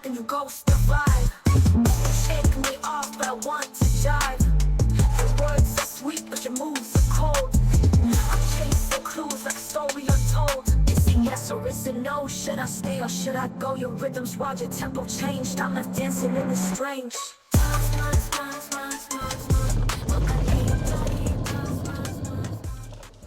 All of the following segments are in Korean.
night, then you ghost the vibe. Shake me off, but I want to jive. Your words are sweet, but your moves are cold. I'm chasing clues like a story untold. Is it yes or is it no? Should I stay or should I go? Your rhythms wild, your tempo changed. I'm left dancing in the strange.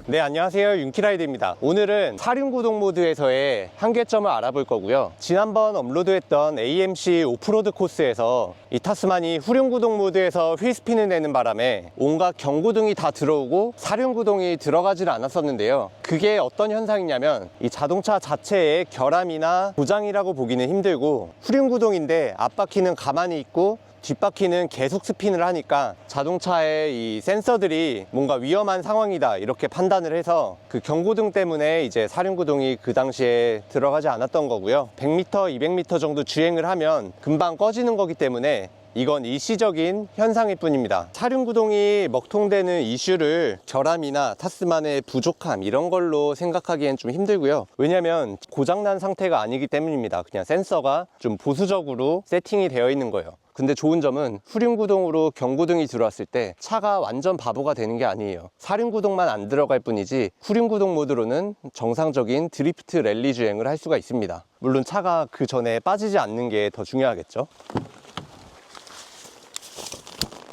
네, 안녕하세요. 윤키라이드입니다. 오늘은 사륜구동 모드에서의 한계점을 알아볼 거고요. 지난번 업로드했던 AMC 오프로드 코스에서 이 타스만이 후륜구동 모드에서 휠스핀을 내는 바람에 온갖 경고등이 다 들어오고 사륜구동이 들어가질 않았었는데요. 그게 어떤 현상이냐면 이 자동차 자체의 결함이나 고장이라고 보기는 힘들고, 후륜구동인데 앞바퀴는 가만히 있고 뒷바퀴는 계속 스핀을 하니까 자동차의 이 센서들이 뭔가 위험한 상황이다 이렇게 판단을 해서 그 경고등 때문에 이제 사륜구동이 그 당시에 들어가지 않았던 거고요. 100m, 200m 정도 주행을 하면 금방 꺼지는 거기 때문에 이건 일시적인 현상일 뿐입니다. 사륜구동이 먹통되는 이슈를 결함이나 타스만의 부족함 이런 걸로 생각하기엔 좀 힘들고요. 왜냐면 고장난 상태가 아니기 때문입니다. 그냥 센서가 좀 보수적으로 세팅이 되어 있는 거예요. 근데 좋은 점은 후륜구동으로 경고등이 들어왔을 때 차가 완전 바보가 되는 게 아니에요. 사륜구동만 안 들어갈 뿐이지 후륜구동 모드로는 정상적인 드리프트 랠리 주행을 할 수가 있습니다. 물론 차가 그 전에 빠지지 않는 게 더 중요하겠죠.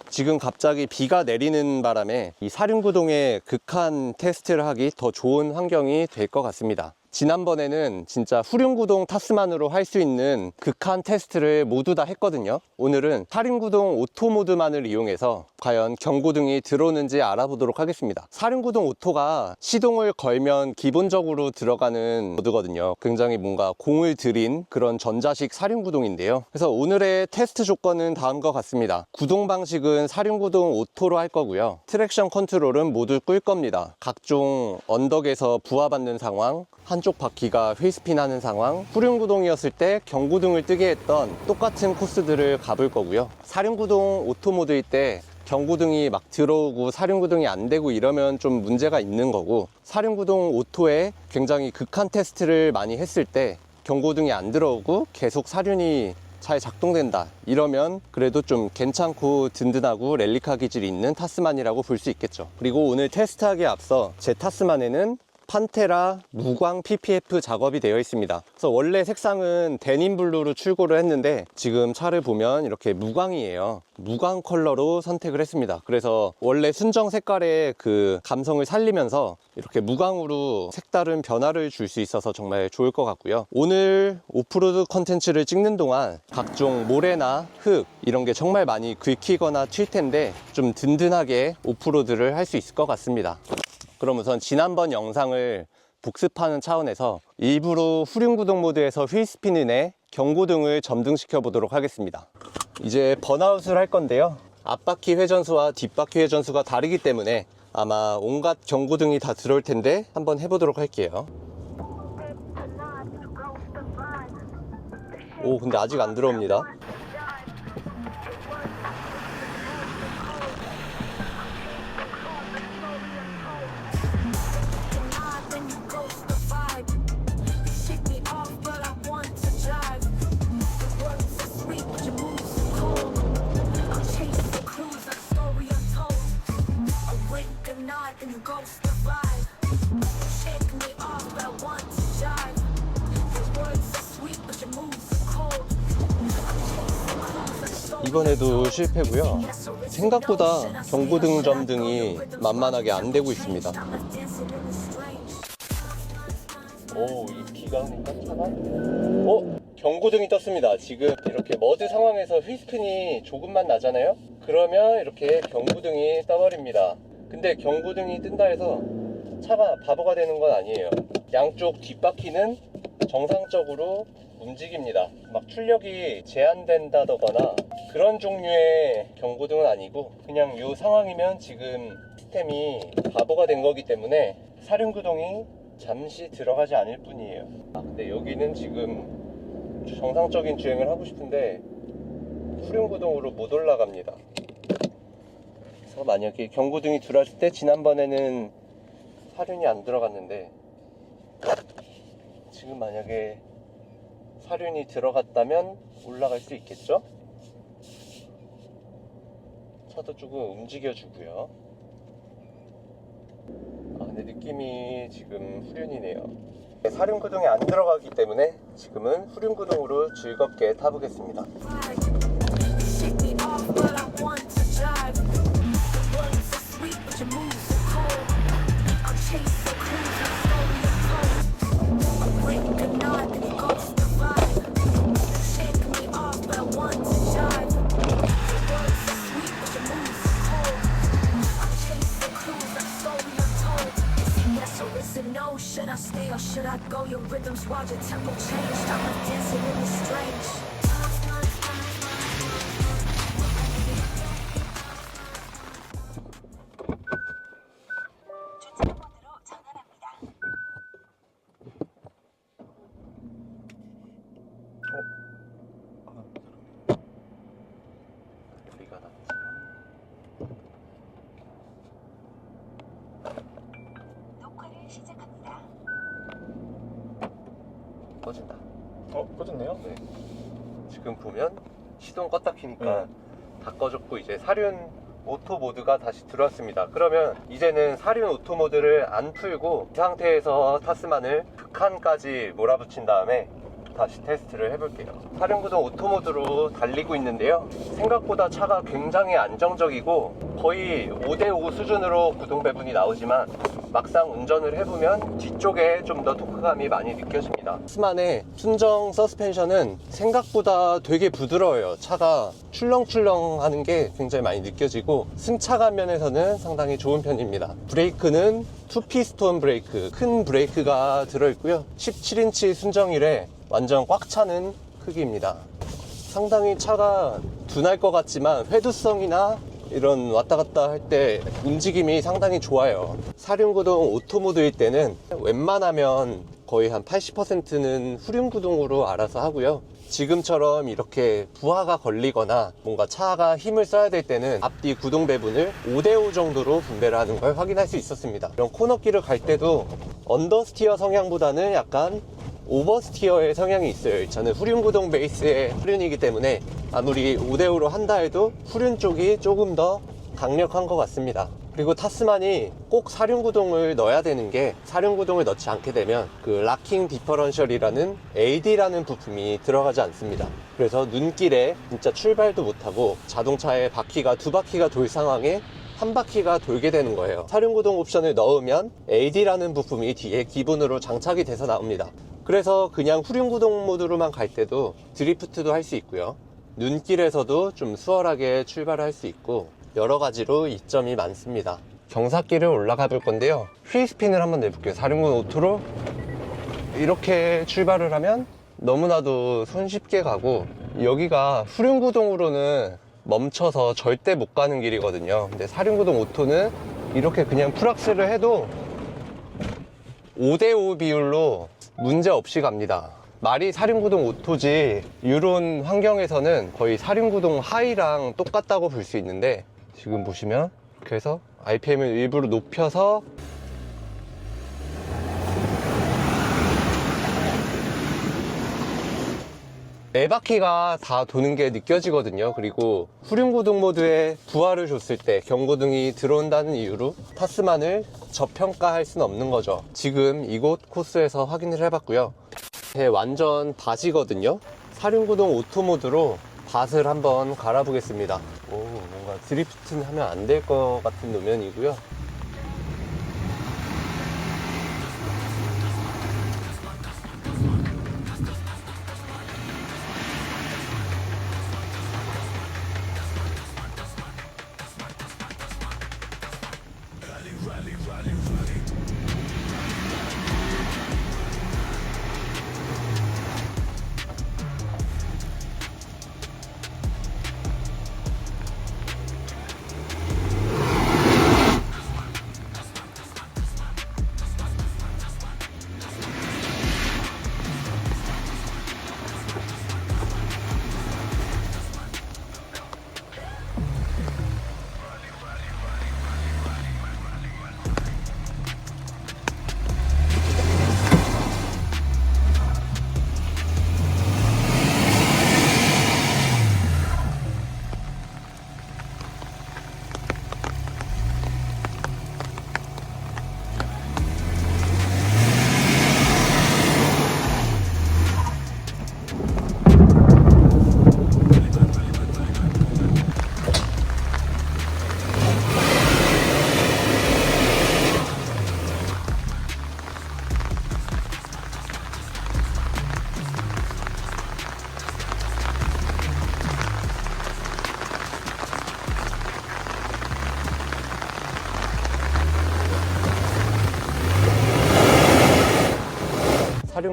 지금 갑자기 비가 내리는 바람에 이 사륜구동의 극한 테스트를 하기 더 좋은 환경이 될 것 같습니다. 지난번에는 진짜 후륜구동 타스만으로 할 수 있는 극한 테스트를 모두 다 했거든요. 오늘은 사륜구동 오토 모드만을 이용해서 과연 경고등이 들어오는지 알아보도록 하겠습니다. 사륜구동 오토가 시동을 걸면 기본적으로 들어가는 모드거든요. 굉장히 뭔가 공을 들인 그런 전자식 사륜구동인데요. 그래서 오늘의 테스트 조건은 다음과 같습니다. 구동 방식은 사륜구동 오토로 할 거고요. 트랙션 컨트롤은 모두 끌 겁니다. 각종 언덕에서 부하받는 상황, 한쪽 바퀴가 휠스핀 하는 상황, 후륜구동이었을 때 경고등을 뜨게 했던 똑같은 코스들을 가볼 거고요. 사륜구동 오토 모드일 때 경고등이 막 들어오고 사륜구동이 안 되고 이러면 좀 문제가 있는 거고, 사륜구동 오토에 굉장히 극한 테스트를 많이 했을 때 경고등이 안 들어오고 계속 사륜이 잘 작동된다 이러면 그래도 좀 괜찮고 든든하고 랠리카 기질이 있는 타스만이라고 볼 수 있겠죠. 그리고 오늘 테스트하기에 앞서 제 타스만에는 판테라 무광 PPF 작업이 되어 있습니다. 그래서 원래 색상은 데님 블루로 출고를 했는데 지금 차를 보면 이렇게 무광이에요. 무광 컬러로 선택을 했습니다. 그래서 원래 순정 색깔의 그 감성을 살리면서 이렇게 무광으로 색다른 변화를 줄 수 있어서 정말 좋을 것 같고요. 오늘 오프로드 컨텐츠를 찍는 동안 각종 모래나 흙 이런 게 정말 많이 긁히거나 튈 텐데 좀 든든하게 오프로드를 할 수 있을 것 같습니다. 그럼 우선 지난번 영상을 복습하는 차원에서 일부러 후륜구동 모드에서 휠스핀을 내 경고등을 점등시켜 보도록 하겠습니다. 이제 번아웃을 할 건데요. 앞바퀴 회전수와 뒷바퀴 회전수가 다르기 때문에 아마 온갖 경고등이 다 들어올 텐데 한번 해보도록 할게요. 오, 근데 아직 안 들어옵니다. 이번에도 실패고요. 생각보다 경고등 점등이 만만하게 안 되고 있습니다. 오, 이 비가 오니까 차가? 경고등이 떴습니다. 지금 이렇게 머드 상황에서 휠스핀이 조금만 나잖아요? 그러면 이렇게 경고등이 떠버립니다. 근데 경고등이 뜬다 해서 차가 바보가 되는 건 아니에요. 양쪽 뒷바퀴는 정상적으로 움직입니다. 막 출력이 제한된다거나 그런 종류의 경고등은 아니고 그냥 이 상황이면 지금 시스템이 바보가 된 거기 때문에 사륜구동이 잠시 들어가지 않을 뿐이에요. 근데 여기는 지금 정상적인 주행을 하고 싶은데 후륜구동으로 못 올라갑니다. 그래서 만약에 경고등이 들어왔을 때 지난번에는 사륜이 안 들어갔는데 지금 만약에 사륜이 들어갔다면 올라갈 수 있겠죠? 차도 조금 움직여주고요. 근데 느낌이 지금 후륜이네요. 사륜구동에 안 들어가기 때문에 지금은 후륜구동으로 즐겁게 타보겠습니다. Shake me off, but I want to jive. The words so sweet, but your moves so cold. I'll chase so cruise, I'm slowly untold. I'll break a knot and ghost the vibe. Shake me off, but I want to jive. The words so sweet, but your moves so cold. I'll chase so cruise, I'm slowly untold. Is it yes or is it no? Should I stay or should I go? Your rhythms wild, your tempo changed. I'm like dancing in the strange. 소리가 났지만 녹화를 시작합니다. 꺼진다. 꺼졌네요? 네. 지금 보면 시동 껐다 키니까 다 꺼졌고 이제 사륜 오토 모드가 다시 들어왔습니다. 그러면 이제는 사륜 오토 모드를 안 풀고 이 상태에서 타스만을 극한까지 몰아붙인 다음에 다시 테스트를 해볼게요. 사륜구동 오토 모드로 달리고 있는데요. 생각보다 차가 굉장히 안정적이고 거의 5대5 수준으로 구동 배분이 나오지만 막상 운전을 해보면 뒤쪽에 좀 더 토크감이 많이 느껴집니다. 타스만의 순정 서스펜션은 생각보다 되게 부드러워요. 차가 출렁출렁 하는 게 굉장히 많이 느껴지고 승차감 면에서는 상당히 좋은 편입니다. 브레이크는 투피스톤 브레이크, 큰 브레이크가 들어있고요. 17인치 순정이래 완전 꽉 차는 크기입니다. 상당히 차가 둔할 것 같지만 회두성이나 이런 왔다 갔다 할 때 움직임이 상당히 좋아요. 사륜구동 오토모드일 때는 웬만하면 거의 한 80%는 후륜구동으로 알아서 하고요. 지금처럼 이렇게 부하가 걸리거나 뭔가 차가 힘을 써야 될 때는 앞뒤 구동 배분을 5대5 정도로 분배를 하는 걸 확인할 수 있었습니다. 이런 코너길을 갈 때도 언더스티어 성향보다는 약간 오버스티어의 성향이 있어요. 저는 후륜구동 베이스의 후륜이기 때문에 아무리 5대5로 한다 해도 후륜 쪽이 조금 더 강력한 것 같습니다. 그리고 타스만이 꼭 사륜구동을 넣어야 되는 게 사륜구동을 넣지 않게 되면 그 락킹 디퍼런셜이라는 AD라는 부품이 들어가지 않습니다. 그래서 눈길에 진짜 출발도 못하고 자동차의 바퀴가 두 바퀴가 돌 상황에 한 바퀴가 돌게 되는 거예요. 사륜구동 옵션을 넣으면 AD라는 부품이 뒤에 기본으로 장착이 돼서 나옵니다. 그래서 그냥 후륜구동 모드로만 갈 때도 드리프트도 할 수 있고요. 눈길에서도 좀 수월하게 출발을 할 수 있고 여러 가지로 이점이 많습니다. 경사길을 올라가 볼 건데요. 휠스핀을 한번 내볼게요. 사륜구동 오토로 이렇게 출발을 하면 너무나도 손쉽게 가고 여기가 후륜구동으로는 멈춰서 절대 못 가는 길이거든요. 근데 사륜구동 오토는 이렇게 그냥 풀악셀을 해도 5대5 비율로 문제 없이 갑니다. 말이 사륜구동 오토지 이런 환경에서는 거의 사륜구동 하이랑 똑같다고 볼 수 있는데 지금 보시면 이렇게 해서 RPM을 일부러 높여서 네 바퀴가 다 도는 게 느껴지거든요. 그리고 후륜구동 모드에 부하를 줬을 때 경고등이 들어온다는 이유로 타스만을 저평가할 수는 없는 거죠. 지금 이곳 코스에서 확인을 해봤고요. 완전 밭이거든요. 사륜구동 오토 모드로 밭을 한번 갈아보겠습니다. 뭔가 드리프트는 하면 안 될 것 같은 노면이고요.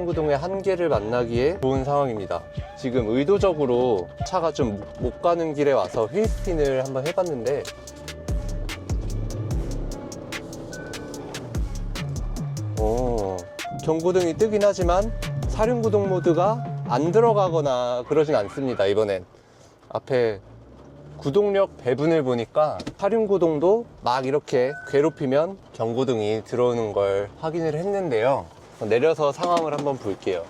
사륜구동의 한계를 만나기에 좋은 상황입니다. 지금 의도적으로 차가 좀 못 가는 길에 와서 휠스핀을 한번 해봤는데 경고등이 뜨긴 하지만 사륜구동 모드가 안 들어가거나 그러진 않습니다. 이번엔 앞에 구동력 배분을 보니까 사륜구동도 막 이렇게 괴롭히면 경고등이 들어오는 걸 확인을 했는데요. 내려서 상황을 한번 볼게요.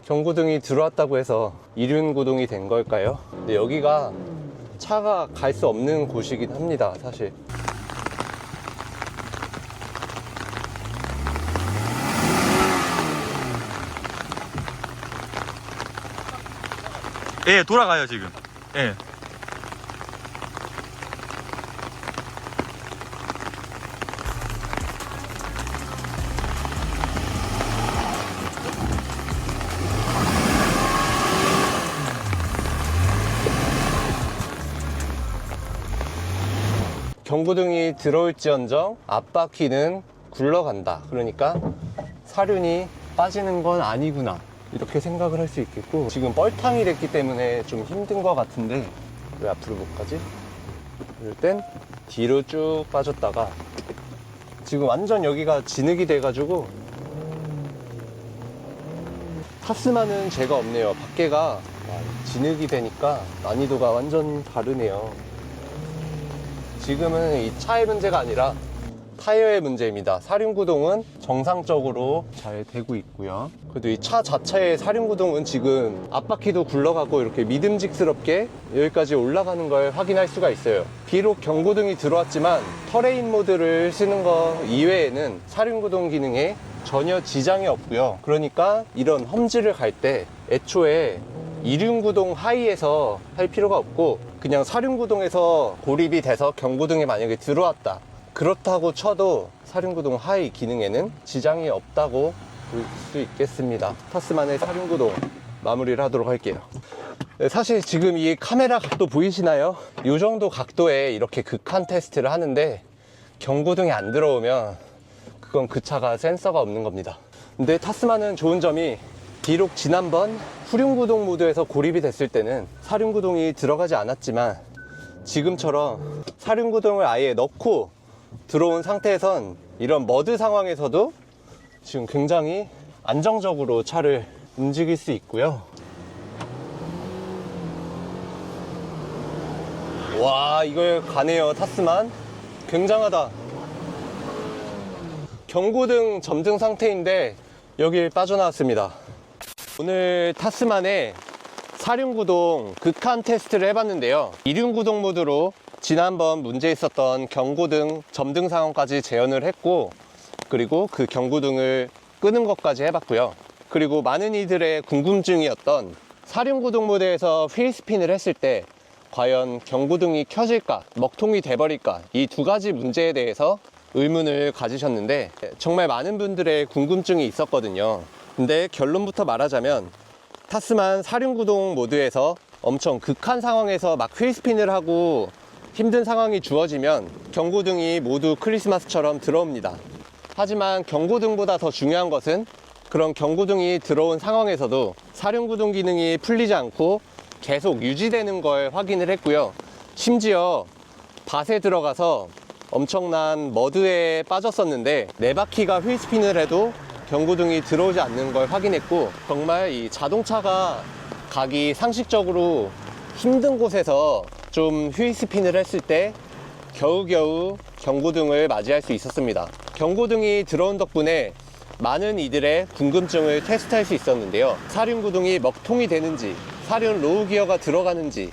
경고등이 들어왔다고 해서 이륜구동이 된 걸까요? 근데 여기가 차가 갈 수 없는 곳이긴 합니다, 사실. 예, 돌아가요 지금. 예. 경고등이 들어올지언정 앞바퀴는 굴러간다. 그러니까 사륜이 빠지는 건 아니구나, 이렇게 생각을 할 수 있겠고, 지금 뻘탕이 됐기 때문에 좀 힘든 것 같은데 왜 앞으로 못 가지? 이럴 땐 뒤로 쭉 빠졌다가, 지금 완전 여기가 진흙이 돼가지고 타스만은 죄가 없네요. 밖에가 진흙이 되니까 난이도가 완전 다르네요. 지금은 이 차의 문제가 아니라 타이어의 문제입니다. 사륜구동은 정상적으로 잘 되고 있고요. 그래도 이 차 자체의 사륜구동은 지금 앞바퀴도 굴러가고 이렇게 믿음직스럽게 여기까지 올라가는 걸 확인할 수가 있어요. 비록 경고등이 들어왔지만 터레인 모드를 쓰는 거 이외에는 사륜구동 기능에 전혀 지장이 없고요. 그러니까 이런 험지를 갈 때 애초에 이륜구동 하이에서 할 필요가 없고 그냥 사륜구동에서 고립이 돼서 경고등에 만약에 들어왔다, 그렇다고 쳐도 사륜구동 하이 기능에는 지장이 없다고 볼 수 있겠습니다. 타스만의 사륜구동 마무리를 하도록 할게요. 네, 사실 지금 이 카메라 각도 보이시나요? 이 정도 각도에 이렇게 극한 테스트를 하는데 경고등이 안 들어오면 그건 그 차가 센서가 없는 겁니다. 근데 타스만은 좋은 점이, 비록 지난번 후륜구동 모드에서 고립이 됐을 때는 사륜구동이 들어가지 않았지만 지금처럼 사륜구동을 아예 넣고 들어온 상태에선 이런 머드 상황에서도 지금 굉장히 안정적으로 차를 움직일 수 있고요. 와, 이걸 가네요. 타스만 굉장하다. 경고등 점등 상태인데 여길 빠져나왔습니다. 오늘 타스만의 사륜구동 극한 테스트를 해봤는데요. 이륜구동 모드로 지난번 문제 있었던 경고등 점등 상황까지 재현을 했고, 그리고 그 경고등을 끄는 것까지 해봤고요. 그리고 많은 이들의 궁금증이었던 사륜구동 모드에서 휠스핀을 했을 때 과연 경고등이 켜질까, 먹통이 돼버릴까, 이 두 가지 문제에 대해서 의문을 가지셨는데 정말 많은 분들의 궁금증이 있었거든요. 근데 결론부터 말하자면 타스만 사륜구동 모드에서 엄청 극한 상황에서 막 휠스핀을 하고 힘든 상황이 주어지면 경고등이 모두 크리스마스처럼 들어옵니다. 하지만 경고등보다 더 중요한 것은 그런 경고등이 들어온 상황에서도 사륜구동 기능이 풀리지 않고 계속 유지되는 걸 확인을 했고요. 심지어 밭에 들어가서 엄청난 머드에 빠졌었는데 4바퀴가 휠스핀을 해도 경고등이 들어오지 않는 걸 확인했고, 정말 이 자동차가 가기 상식적으로 힘든 곳에서 좀 휠스핀을 했을 때 겨우겨우 경고등을 맞이할 수 있었습니다. 경고등이 들어온 덕분에 많은 이들의 궁금증을 테스트할 수 있었는데요. 사륜구동이 먹통이 되는지, 사륜 로우 기어가 들어가는지,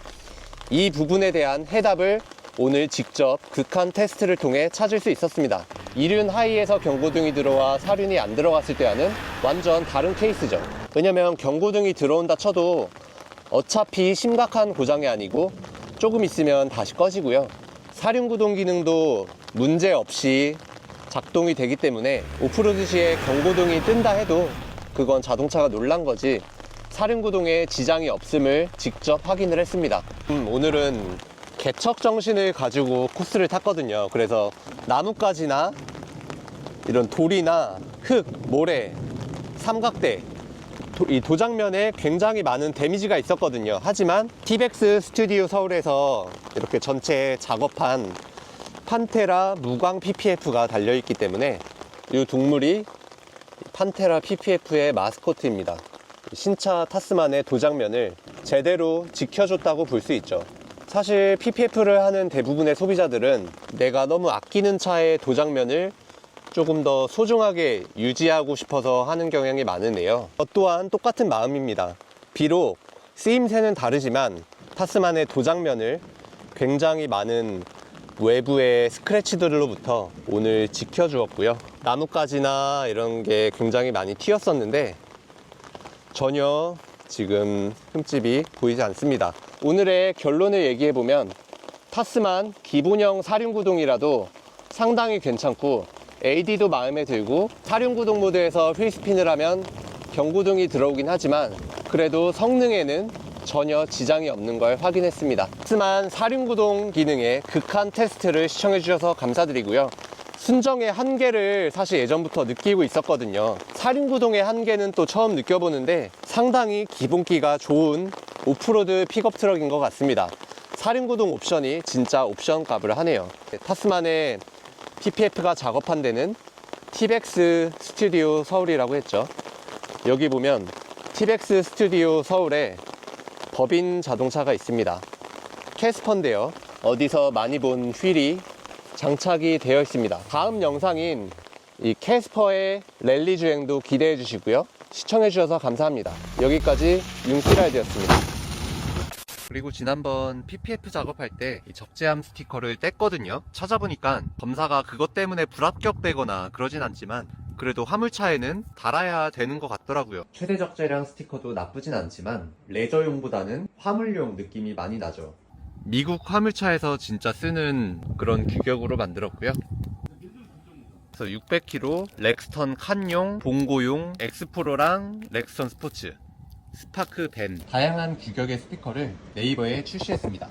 이 부분에 대한 해답을 오늘 직접 극한 테스트를 통해 찾을 수 있었습니다. 이륜 하이에서 경고등이 들어와 사륜이 안 들어갔을 때와는 완전 다른 케이스죠. 왜냐면 경고등이 들어온다 쳐도 어차피 심각한 고장이 아니고 조금 있으면 다시 꺼지고요. 사륜구동 기능도 문제 없이 작동이 되기 때문에 오프로드 시에 경고등이 뜬다 해도 그건 자동차가 놀란 거지 사륜구동에 지장이 없음을 직접 확인을 했습니다. 오늘은 개척 정신을 가지고 코스를 탔거든요. 그래서 나뭇가지나 이런 돌이나 흙, 모래, 삼각대, 이 도장면에 굉장히 많은 데미지가 있었거든요. 하지만 티벡스 스튜디오 서울에서 이렇게 전체 작업한 판테라 무광 PPF가 달려있기 때문에 이 동물이 판테라 PPF의 마스코트입니다. 신차 타스만의 도장면을 제대로 지켜줬다고 볼 수 있죠. 사실 PPF를 하는 대부분의 소비자들은 내가 너무 아끼는 차의 도장면을 조금 더 소중하게 유지하고 싶어서 하는 경향이 많은데요. 저 또한 똑같은 마음입니다. 비록 쓰임새는 다르지만 타스만의 도장면을 굉장히 많은 외부의 스크래치들로부터 오늘 지켜주었고요. 나뭇가지나 이런 게 굉장히 많이 튀었었는데 전혀 지금 흠집이 보이지 않습니다. 오늘의 결론을 얘기해보면 타스만 기본형 사륜구동이라도 상당히 괜찮고 AD도 마음에 들고 사륜구동 모드에서 휠스핀을 하면 경구동이 들어오긴 하지만 그래도 성능에는 전혀 지장이 없는 걸 확인했습니다. 타스만 사륜구동 기능의 극한 테스트를 시청해주셔서 감사드리고요. 순정의 한계를 사실 예전부터 느끼고 있었거든요. 사륜구동의 한계는 또 처음 느껴보는데 상당히 기본기가 좋은 오프로드 픽업 트럭인 것 같습니다. 사륜구동 옵션이 진짜 옵션 값을 하네요. 타스만의 PPF가 작업한 데는 티벡스 스튜디오 서울이라고 했죠. 여기 보면 티벡스 스튜디오 서울에 법인 자동차가 있습니다. 캐스퍼인데요. 어디서 많이 본 휠이 장착이 되어 있습니다. 다음 영상인 이 캐스퍼의 랠리 주행도 기대해 주시고요. 시청해 주셔서 감사합니다. 여기까지 융키라이드였습니다. 그리고 지난번 PPF 작업할 때 이 적재함 스티커를 뗐거든요. 찾아보니까 검사가 그것 때문에 불합격되거나 그러진 않지만 그래도 화물차에는 달아야 되는 것 같더라고요. 최대 적재량 스티커도 나쁘진 않지만 레저용보다는 화물용 느낌이 많이 나죠. 미국 화물차에서 진짜 쓰는 그런 규격으로 만들었고요. 그래서 600km 렉스턴 칸용, 봉고용, 엑스프로랑 렉스턴 스포츠, 스파크 밴 다양한 규격의 스티커를 네이버에 출시했습니다.